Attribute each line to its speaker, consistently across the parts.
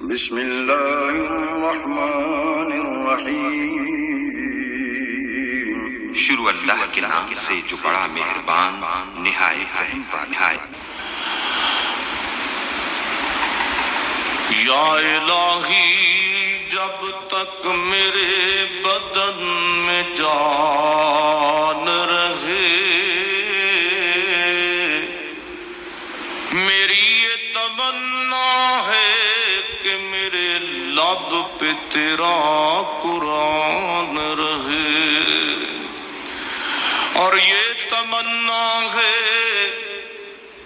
Speaker 1: بسم اللہ الرحمن الرحیم۔
Speaker 2: شروع اللہ کے نام سے جو بڑا مہربان نہایت رحم والا ہے۔
Speaker 3: یا الہی جب تک میرے بدن میں جان رہے، میری یہ تمنا ہے کہ میرے لب پہ تیرا قرآن رہے، اور یہ تمنا ہے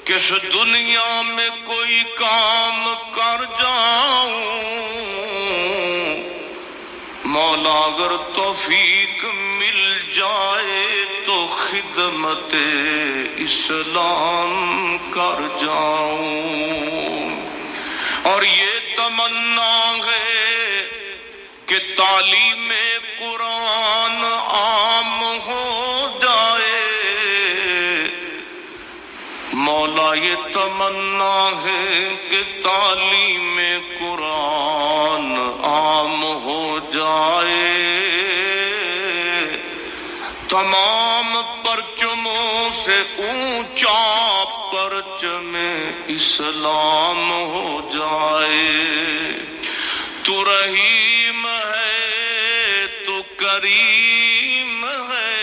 Speaker 3: کہ اس دنیا میں کوئی کام کر جاؤں، مولا اگر توفیق مل جائے تو خدمت اسلام کر جاؤں، اور یہ تمنا ہے کہ تعلیم قرآن عام ہو جائے، مولا یہ تمنا ہے کہ تعلیم قرآن عام ہو جائے، تمام پرچموں سے اونچا پرچم اسلام ہو جائے۔ تو رحیم ہے، تو کریم ہے،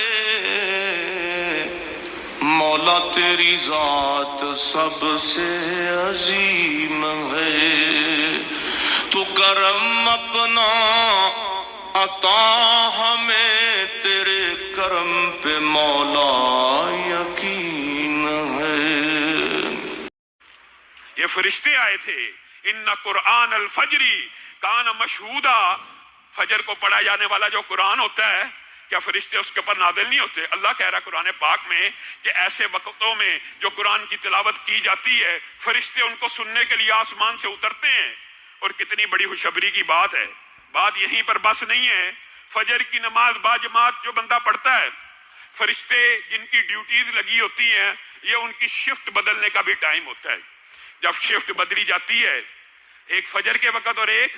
Speaker 3: مولا تیری ذات سب سے عظیم ہے، تو کرم اپنا عطا ہمیں، تیرے کرم پہ مولا یقین ہے۔
Speaker 4: یہ فرشتے آئے تھے، ان قرآن الفجری کان مشہودا، فجر کو پڑھا جانے والا جو قرآن ہوتا ہے، کیا فرشتے اس کے اوپر نازل نہیں ہوتے؟ اللہ کہہ رہا ہے قرآن پاک میں کہ ایسے وقتوں میں جو قرآن کی تلاوت کی جاتی ہے، فرشتے ان کو سننے کے لیے آسمان سے اترتے ہیں۔ اور کتنی بڑی خوشخبری کی بات ہے، بات یہیں پر بس نہیں ہے۔ فجر کی نماز باجماعت جو بندہ پڑھتا ہے، فرشتے جن کی ڈیوٹیز لگی ہوتی ہیں، یہ ان کی شفٹ بدلنے کا بھی ٹائم ہوتا ہے۔ جب شفٹ بدلی جاتی ہے، ایک فجر کے وقت اور ایک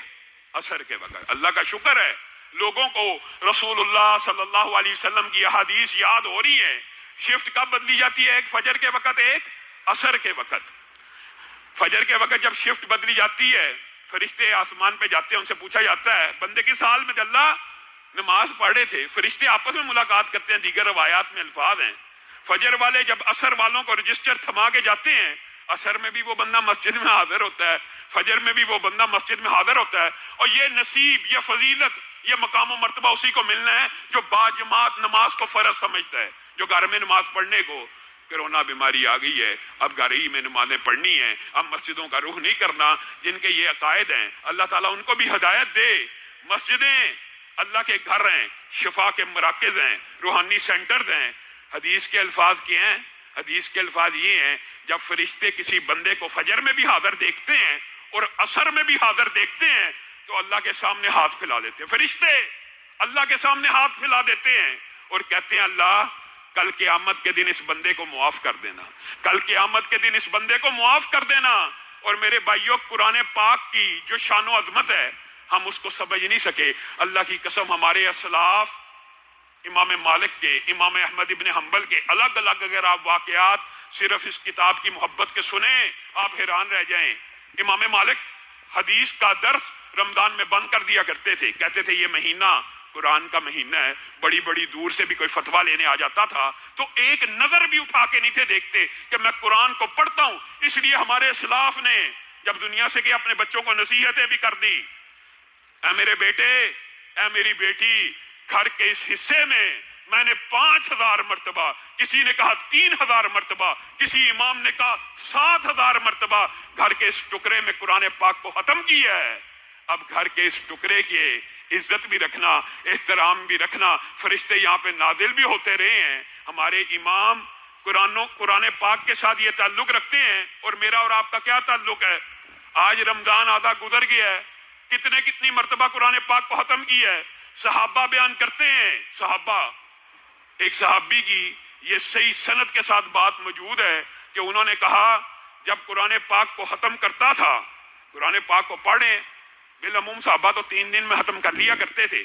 Speaker 4: عصر کے وقت، اللہ کا شکر ہے لوگوں کو رسول اللہ صلی اللہ علیہ وسلم کی احادیث یاد ہو رہی ہیں۔ شفٹ کب بدلی جاتی ہے؟ ایک فجر کے وقت، ایک عصر کے وقت۔ فجر کے وقت جب شفٹ بدلی جاتی ہے، فرشتے آسمان پہ جاتے ہیں، ان سے پوچھا جاتا ہے بندے کس حال میں اللہ نماز پڑھ رہے تھے؟ فرشتے آپس میں ملاقات کرتے ہیں، دیگر روایات میں الفاظ ہیں۔ فجر والے جب عصر والوں کو رجسٹر تھما کے جاتے ہیں، عصر میں بھی وہ بندہ مسجد میں حاضر ہوتا ہے، فجر میں بھی وہ بندہ مسجد میں حاضر ہوتا ہے۔ اور یہ نصیب، یہ فضیلت، یہ مقام و مرتبہ اسی کو ملنا ہے جو باجماعت نماز کو فرض سمجھتا ہے، جو گھر میں نماز پڑھنے کو، کرونا بیماری آ گئی ہے، اب گھر ہی میں نمازیں پڑھنی ہیں، اب مسجدوں کا رخ نہیں کرنا۔ جن کے یہ عقائد ہیں، اللہ تعالیٰ ان کو بھی ہدایت دے۔ مسجدیں اللہ کے گھر ہیں، شفا کے مراکز ہیں، روحانی سینٹرز ہیں۔ حدیث کے الفاظ کیا ہیں؟ حدیث کے الفاظ یہ ہیں، جب فرشتے کسی بندے کو فجر میں بھی حاضر دیکھتے ہیں اور عصر میں بھی حاضر دیکھتے ہیں تو اللہ کے سامنے ہاتھ پھیلا دیتے ہیں۔ فرشتے اللہ کے سامنے ہاتھ پھیلا دیتے ہیں اور کہتے ہیں اللہ کل قیامت کے دن اس بندے کو معاف کر دینا، کل قیامت کے دن اس بندے کو معاف کر دینا۔ اور میرے بھائیوں، قرآن پاک کی جو شان و عظمت ہے ہم اس کو سمجھ نہیں سکے۔ اللہ کی قسم، ہمارے اسلاف امام مالک کے، امام احمد ابن حنبل کے الگ الگ اگر آپ واقعات صرف اس کتاب کی محبت کے سنیں، آپ حیران رہ جائیں۔ امام مالک حدیث کا درس رمضان میں بند کر دیا کرتے تھے، کہتے تھے یہ مہینہ قرآن کا مہینہ ہے، بڑی بڑی دور سے بھی کوئی فتویٰ لینے آ جاتا تھا تو ایک نظر بھی اٹھا کے نہیں تھے دیکھتے کہ میں قرآن کو پڑھتا ہوں۔ اس لیے ہمارے اسلاف نے جب دنیا سے کہ اپنے بچوں کو نصیحتیں بھی کر دی، اے میرے بیٹے، اے میری بیٹی، گھر کے اس حصے میں نے 5000 مرتبہ، کسی نے کہا 3000 مرتبہ، کسی امام نے کہا 7000 مرتبہ گھر کے اس ٹکڑے میں قرآن پاک کو ختم کیا ہے۔ اب گھر کے اس ٹکڑے کی عزت بھی رکھنا، احترام بھی رکھنا۔ فرشتے یہاں پہ نازل بھی ہوتے رہے ہیں، ہمارے امام قرآن پاک کے ساتھ یہ تعلق رکھتے ہیں۔ اور میرا اور آپ کا کیا تعلق ہے؟ آج رمضان آدھا گزر گیا ہے، کتنی مرتبہ قرآن پاک کو ختم کیا ہے۔ صحابہ بیان کرتے ہیں، صحابہ، ایک صحابی کی یہ صحیح سند کے ساتھ بات موجود ہے کہ انہوں نے کہا جب قرآن پاک کو ختم کرتا تھا، قرآن پاک کو پڑھیں بالعموم صحابہ تو 3 دن میں ختم کر لیا کرتے تھے،